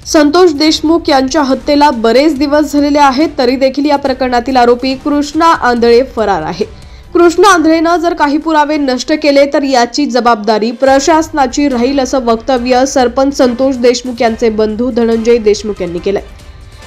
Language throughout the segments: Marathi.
संतोष देशमुख यांच्या हत्येला बरेच दिवस झालेले आहेत, तरी देखील या प्रकरणातील आरोपी कृष्णा आंधळे फरार आहे। कृष्णा आंधळेनं जर काही पुरावे नष्ट केले तर याची जबाबदारी प्रशासनाची राहील असं वक्तव्य सरपंच संतोष देशमुख यांचे बंधू धनंजय देशमुख यांनी केलंय।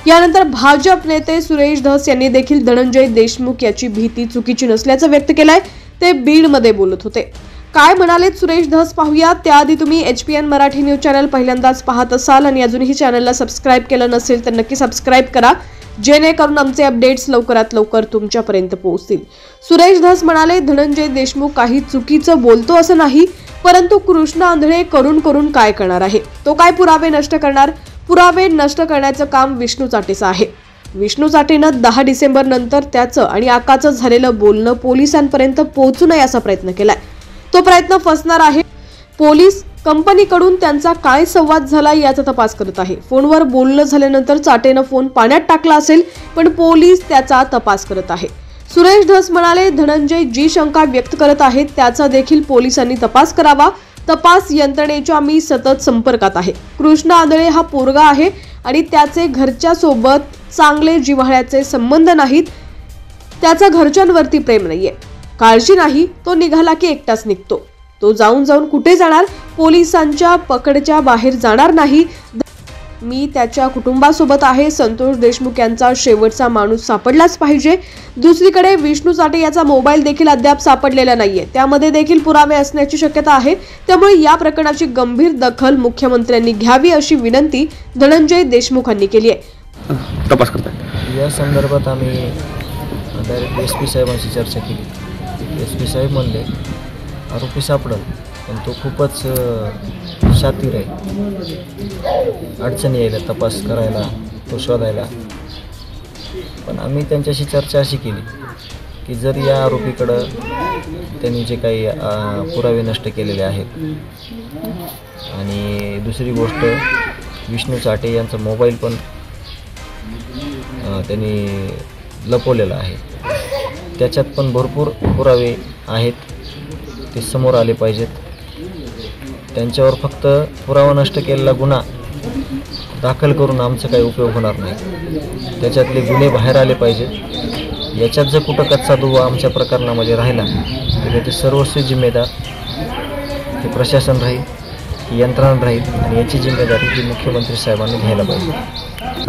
यानंतर भाजप नेते सुरेश धस यांनी देखील धनंजय देशमुख याची भीती चुकीची नसल्याचं व्यक्त केलंय। ते बीडमध्ये बोलत होते। काय म्हणाले सुरेश धस पाहूया। त्याआधी तुम्ही HPN मराठी न्यूज चॅनल पहिल्यांदाच पाहत असाल आणि अजूनही चॅनलला सबस्क्राइब केलं नसेल तर नक्की सबस्क्राइब करा, जेणेकरून आमचे अपडेट्स लवकरात लवकर तुमच्यापर्यंत पोहोचतील। सुरेश धस म्हणाले, धनंजय देशमुख काही चुकीचं बोलतो असं नाही, परंतु कृष्णा आंधळे करून काय करणार आहे? तो काय पुरावे नष्ट करणार? पुरावे नष्ट करण्याचं काम विष्णू चाटेचं आहे। विष्णू चाटेनं 10 डिसेंबर नंतर त्याचं आणि आकाचं झालेलं बोलणं पोलिसांपर्यंत पोहोचू नये असा प्रयत्न केलाय। तो प्रयत्न फसणार आहे। पोलीस कंपनीकडून त्यांचा काय संवाद झाला याचा तपास करत आहे। फोनवर बोलणं झाल्यानंतर चाटेनं फोन पाण्यात टाकला असेल, पण पोलीस त्याचा तपास करत आहे। सुरेश धस म्हणाले, धनंजय जी शंका व्यक्त करत आहेत त्याचा देखील पोलिसांनी तपास करावा। तपास यंत्रणेच्या मी सतत संपर्कात आहे। कृष्णा आंधळे हा पोरगा आहे आणि त्याचे घरच्या सोबत चांगले जिव्हाळ्याचे संबंध नाहीत। त्याचा घरच्यांवरती प्रेम नाहीये, काळजी नाही। तो निघाला की एकटाच निघतो। तो जाऊन कुठे जाणार? पोलिसांच्या पकडच्या बाहेर जाणार नाही। मी त्याच्या कुटुंबासोबत आहे। संतोष देशमुख यांचा शेवटचा माणूस सापडलाच पाहिजे। दुसरीकडे विष्णू चाटे याचा मोबाईल देखील अद्याप सापडलेला नाहीये, त्यामध्ये देखील पुरावे असण्याची शक्यता आहे। त्यामुळे या प्रकरणाची गंभीर दखल मुख्यमंत्र्यांनी घ्यावी अशी विनंती धनंजय देशमुखांनी केली आहे। तपास करताय या संदर्भात आम्ही डायरेक्ट SP साहेबांशी चर्चा केली। SP साहेब म्हणले आरोपी सापडल, पण तो खूपच शातीर आहे, अडचणी यायला तपास करायला, तो शोधायला। पण आम्ही त्यांच्याशी चर्चा अशी केली की जर या आरोपीकडं त्यांनी जे काही पुरावे नष्ट केलेले आहेत आणि दुसरी गोष्ट विष्णू चाटे यांचा मोबाईल पण त्यांनी लपवलेला आहे, त्याच्यात पण भरपूर पुरावे आहेत, ते समोर आले पाहिजेत। त्यांच्यावर फक्त पुरावा नष्ट केलेला गुन्हा दाखल करून आमचा काही उपयोग होणार नाही, त्याच्यातले गुन्हे बाहेर आले पाहिजेत। याच्यात जर कुठं कच्चा दुवा आमच्या प्रकरणामध्ये राहिला तर त्याचे सर्वस्वी जिम्मेदार ते प्रशासन राहील, यंत्रणा राहील आणि याची जिम्मेदारी ती मुख्यमंत्री साहेबांनी घ्यायला पाहिजे।